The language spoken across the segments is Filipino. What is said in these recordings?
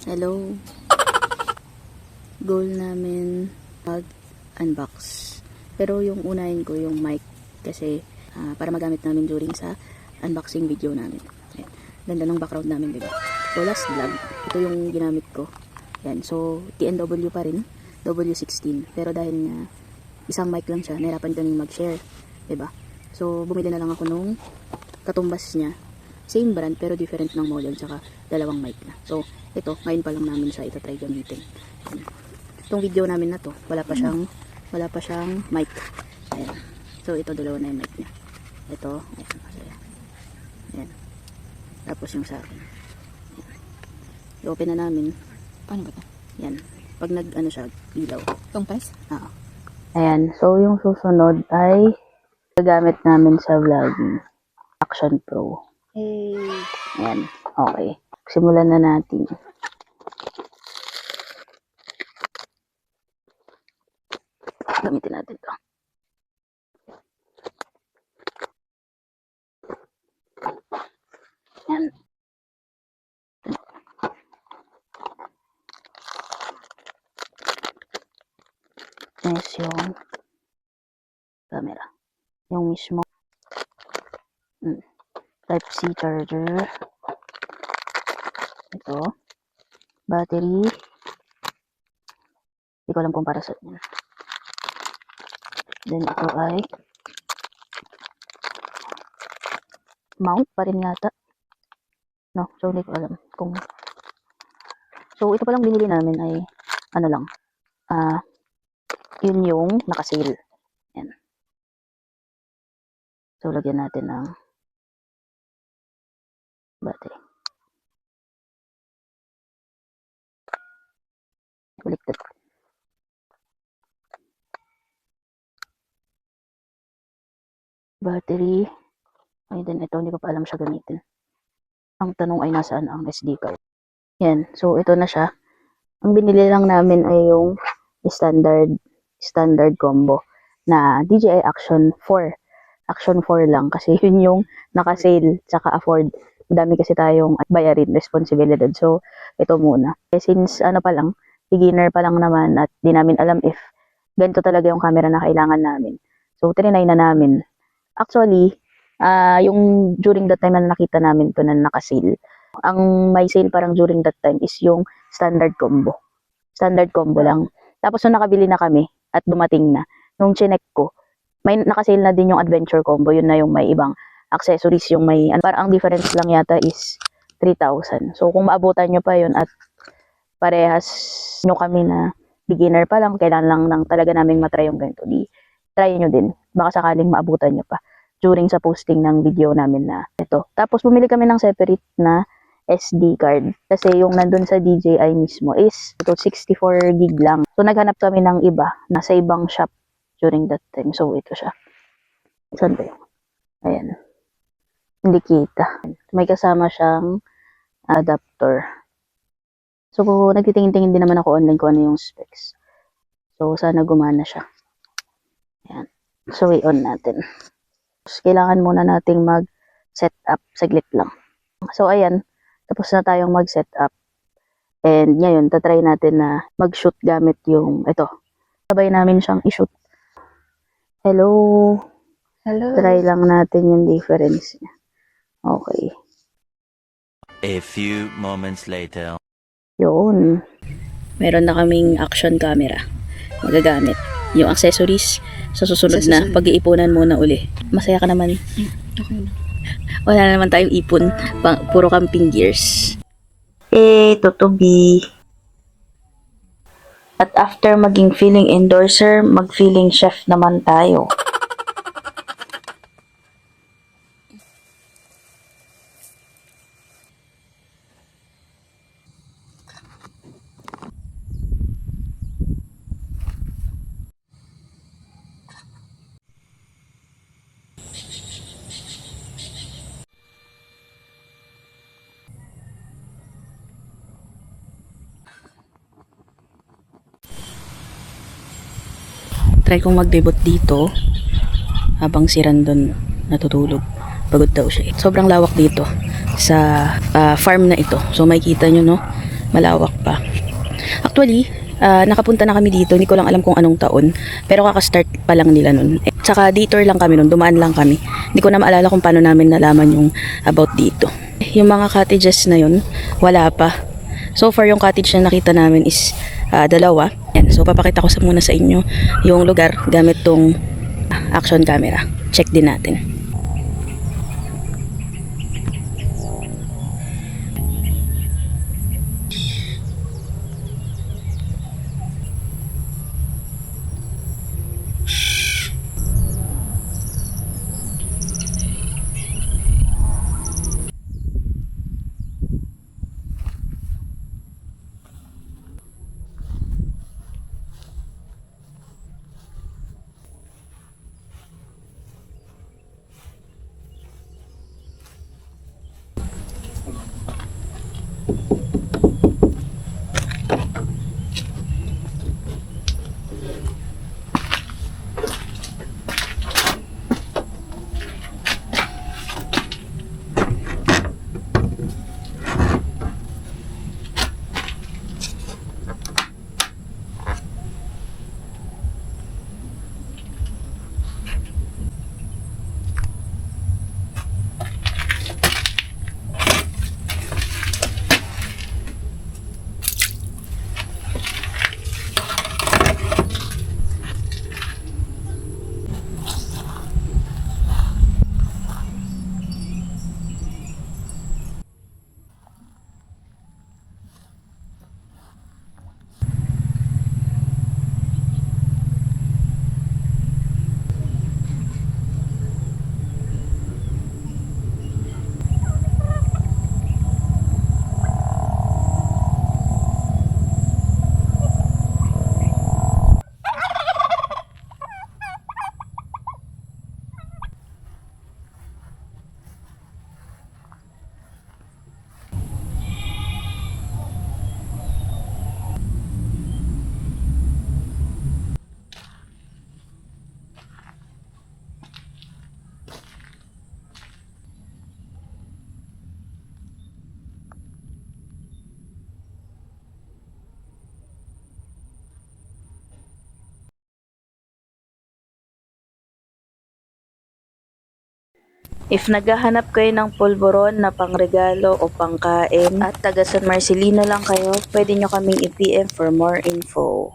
Hello. Goal namin mag-unbox. Pero yung unahin ko yung mic kasi para magamit namin during sa unboxing video namin. Ayan. Ganda ng background namin, diba? So last vlog, ito yung ginamit ko. Ayan. So TNW pa rin, W16. Pero dahil isang mic lang siya, nahirapan kami mag-share, diba? So bumili na lang ako nung katumbas niya. Same brand pero different ng model, tsaka dalawang mic na. So ito, ngayon pa lang namin siya itatry gamitin. Itong video namin na to, wala pa siyang mic. Ayan. So ito, dalawa na yung mic niya. Ito, ayan. Ayan. Tapos yung sa akin. I-open na namin. Paano ba ito? Yan. Pag nag-ano siya, ilaw. Itong press? Oo. Ayan. So yung susunod ay gagamit namin sa vlogging. Action Pro. Hey. Ayan. Okay. Simulan na natin. Gamitin natin ito. Ayan. Yes, yung camera. Yung mismo. Type-C charger. Ito. Battery. Hindi ko alam kung para saan yan. Then ito ay mount pa rin yata. No, so hindi ko alam kung. So ito palang binili namin ay ano lang. Yun yung naka-sale. Yan. So lagyan natin ng battery. Baliktad. Battery. Ay, then ito, hindi ko pa alam siya gamitin. Ang tanong ay nasaan ang SD card. Yan. So, ito na siya. Ang binili lang namin ay yung standard combo na DJI Action 4. Action 4 lang kasi yun yung naka-sale tsaka afford. Madami kasi tayong bayarin, responsibilidad. So, ito muna. Since ano pa lang, beginner pa lang naman at di namin alam if ganito talaga yung camera na kailangan namin. So, trinay na namin. Actually, yung during that time na nakita namin to na naka-sale, ang may sale parang during that time is yung standard combo. Standard combo lang. Tapos nung nakabili na kami at dumating na, nung chinek ko, may naka-sale na din yung adventure combo. Yun na yung may ibang accessories, yung may, parang ang difference lang yata is 3,000. So, kung maabutan nyo pa yun at parehas nyo kami na beginner pa lang, kailangan lang talaga namin matry yung ganito. Di, try nyo din. Baka sakaling maabutan nyo pa during sa posting ng video namin na ito. Tapos, bumili kami ng separate na SD card. Kasi yung nandun sa DJI mismo is ito 64 gig lang. So, naghanap kami ng iba na sa ibang shop during that time. So, ito siya. Saan ba yun? Ayan. Hindi kita. May kasama siyang adapter. So, nagtitingin-tingin din naman ako online kung ano yung specs. So, sana gumana siya. Ayan. So, i-on natin. So, kailangan muna nating mag-set up. Saglit lang. So, ayan. Tapos na tayong mag-set up. And ngayon, tatry natin na mag-shoot gamit yung ito. Sabay namin siyang i-shoot. Hello. Hello. Try lang natin yung difference niya. Okay. A few moments later. Yun. meron na kaming action camera magagamit. Yung accessories sa susunod na pag-iipunan muna uli. Masaya ka naman. Okay na. Wala naman tayong ipon, puro camping gears. Tutubi. At after maging feeling endorser, mag-feeling chef naman tayo. Try kong mag-debut dito habang si Randon natutulog. Pagod daw siya. Sobrang lawak dito sa farm na ito. So makikita nyo, no? Malawak pa. Actually, nakapunta na kami dito. Hindi ko lang alam kung anong taon. Pero kaka-start pa lang nila nun. Tsaka detour lang kami nun. Dumaan lang kami. Hindi ko na maalala kung paano namin nalaman yung about dito. Yung mga cottages na yun, wala pa. So far, yung cottage na nakita namin is dalawa. Yan. So papakita ko muna sa inyo yung lugar gamit tong action camera. Check din natin. If naghahanap kayo ng pulburon na pangregalo o pangkain at taga San Marcelino lang kayo, pwede nyo kaming i-PM for more info.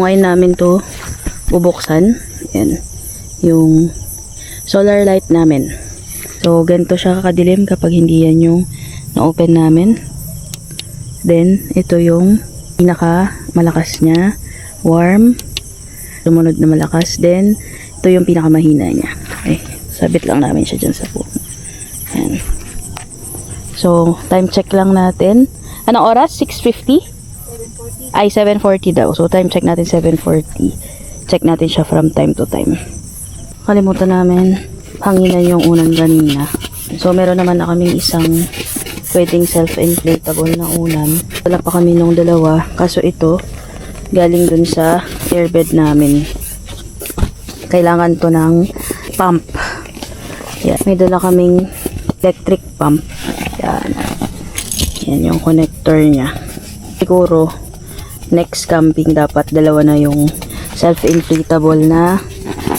Ngayon namin to bubuksan. Yan. Yung solar light namin. So, ganito siya kakadilim kapag hindi yan yung na-open namin. Then, ito yung pinaka malakas niya. Warm. Sumunod na malakas. Then, ito yung pinakamahina niya. Okay. Sabit lang namin siya dyan sa puno. Ayan. So, time check lang natin. Anong oras? 6:50? 7:40. Ay, 7:40 daw. So, time check natin 7:40. Check natin siya from time to time. Kalimutan namin hanginan yung unan kanina. So, meron naman na kaming isang pwedeng self-inflatable na unan. Wala pa kami nung dalawa. Kaso ito, galing dun sa airbed namin. Kailangan to ng pump. Yan. May dala kaming electric pump. Yan. Yan yung connector niya. Siguro, next camping dapat dalawa na yung self-inflatable na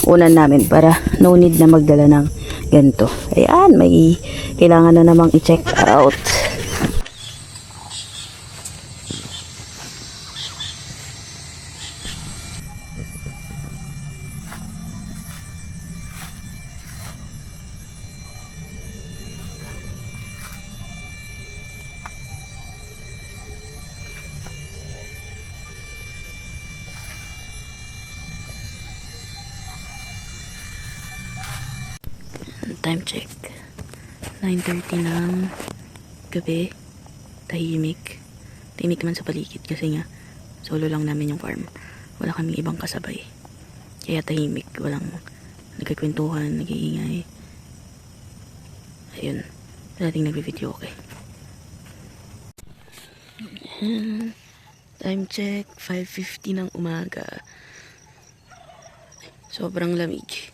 unan namin para no need na magdala ng ganito. Ayan, may kailangan na namang i-check out. Time check. 9:30 ng gabi. Tahimik. Tahimik naman sa paligid kasi nga solo lang namin yung farm. Wala kaming ibang kasabay. Kaya tahimik. Walang nagkikwentuhan, nag-iingay. Ayun. Dating nagbi-video, okay. Time check. 5:50 ng umaga. Sobrang lamig.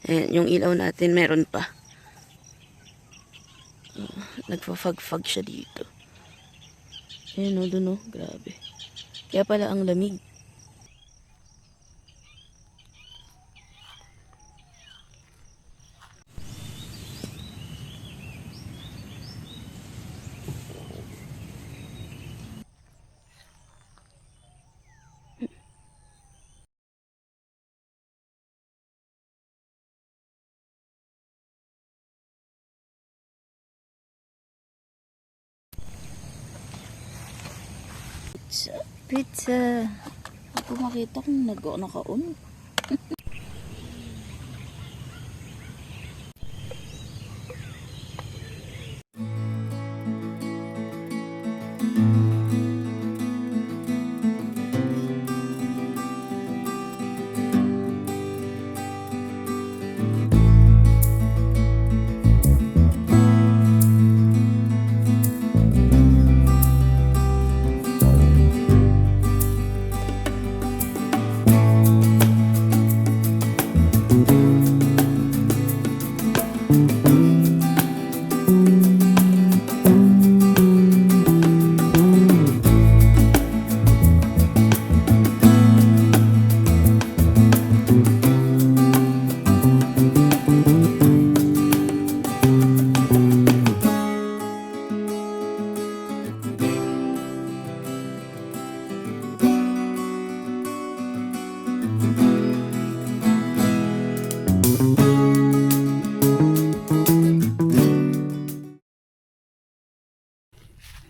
Ayan, yung ilaw natin meron pa. Nagpa-fog-fog siya dito. Ayan o, dun o. Grabe. Kaya pala ang lamig. Pizza. Ako makita kung naka-on.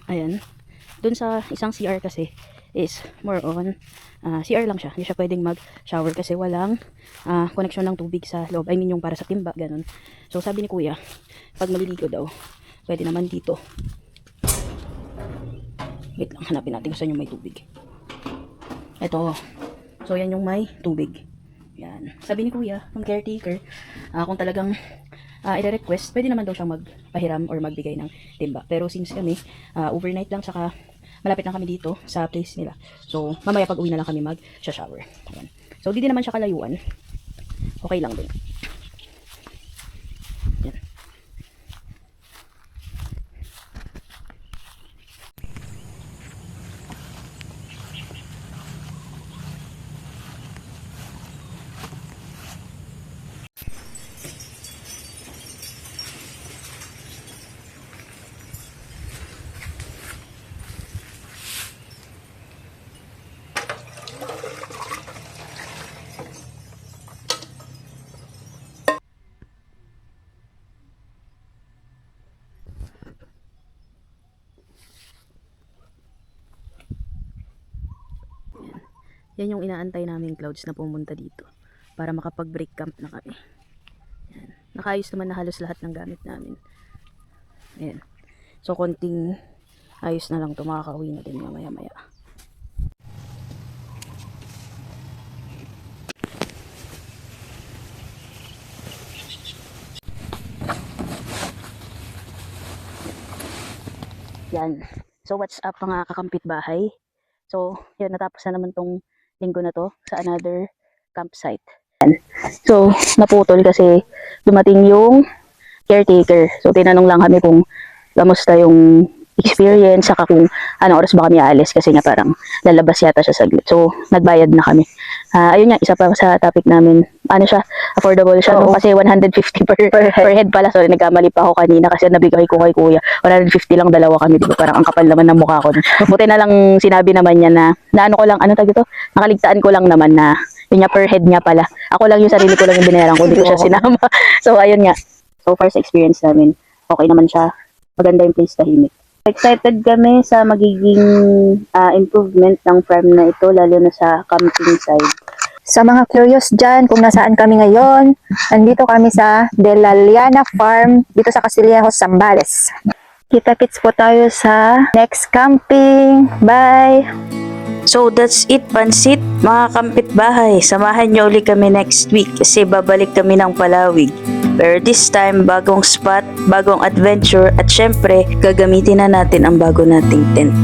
Ayan. Dun sa isang CR kasi is more on CR lang siya. Hindi siya pwedeng mag-shower kasi walang connection ng tubig sa loob. I mean yung para sa timba, ganun. So sabi ni kuya, pag maliligo daw, pwede naman dito. Wait lang, hanapin natin kung saan yung may tubig. Ito. So yan yung may tubig. Yan. Sabi ni kuya, yung caretaker, kung talagang i-request, pwede naman daw siyang magpahiram or magbigay ng timba. Pero since kami, overnight lang, saka malapit lang kami dito sa place nila. So, mamaya pag uwi na lang kami mag-shower. Ayan. So, di din naman siya kalayuan. Okay lang din. Ayan. Yan yung inaantay namin clouds na pumunta dito para makapag-break camp na kami. Yan. Nakaayos naman na halos lahat ng gamit namin. Ayan. So, konting ayos na lang ito. Makakauwi na din mamaya-maya. Yan. So, what's up mga kakampit bahay? So, yun, natapos na naman tong linggo na to sa another campsite. Yan. So, naputol kasi dumating yung caretaker. So, tinanong lang kami kung kamusta yung experience, saka kung anong oras ba kami aalis kasi nga parang lalabas yata siya saglit. So, nagbayad na kami. Ayun nga, isa pa sa topic namin. Ano siya? Affordable siya. No? Kasi 150 per head pala. Sorry, nagkamali pa ako kanina kasi nabigay ko kay kuya. 150 lang, dalawa kami. Diba? Parang ang kapal naman ng mukha ko. Buti na lang sinabi naman niya na ano ko lang, ano tag ito? Nakaligtaan ko lang naman na yun nga, per head niya pala. Ako lang yung sarili ko lang yung binayaran ko. Hindi ko siya sinama. So, ayun nga. So far sa experience namin, okay naman siya. Maganda yung place, tahimik. Excited kami sa magiging improvement ng farm na ito, lalo na sa camping side. Sa mga curious dyan kung nasaan kami ngayon, nandito kami sa De La Liana Farm, dito sa Castillejos, Zambales. Kita-kits po tayo sa next camping. Bye! So that's it, Pansit, mga kampit bahay. Samahan nyo ulit kami next week kasi babalik kami ng Palawig. Pero this time, bagong spot, bagong adventure at syempre, gagamitin na natin ang bago nating tent.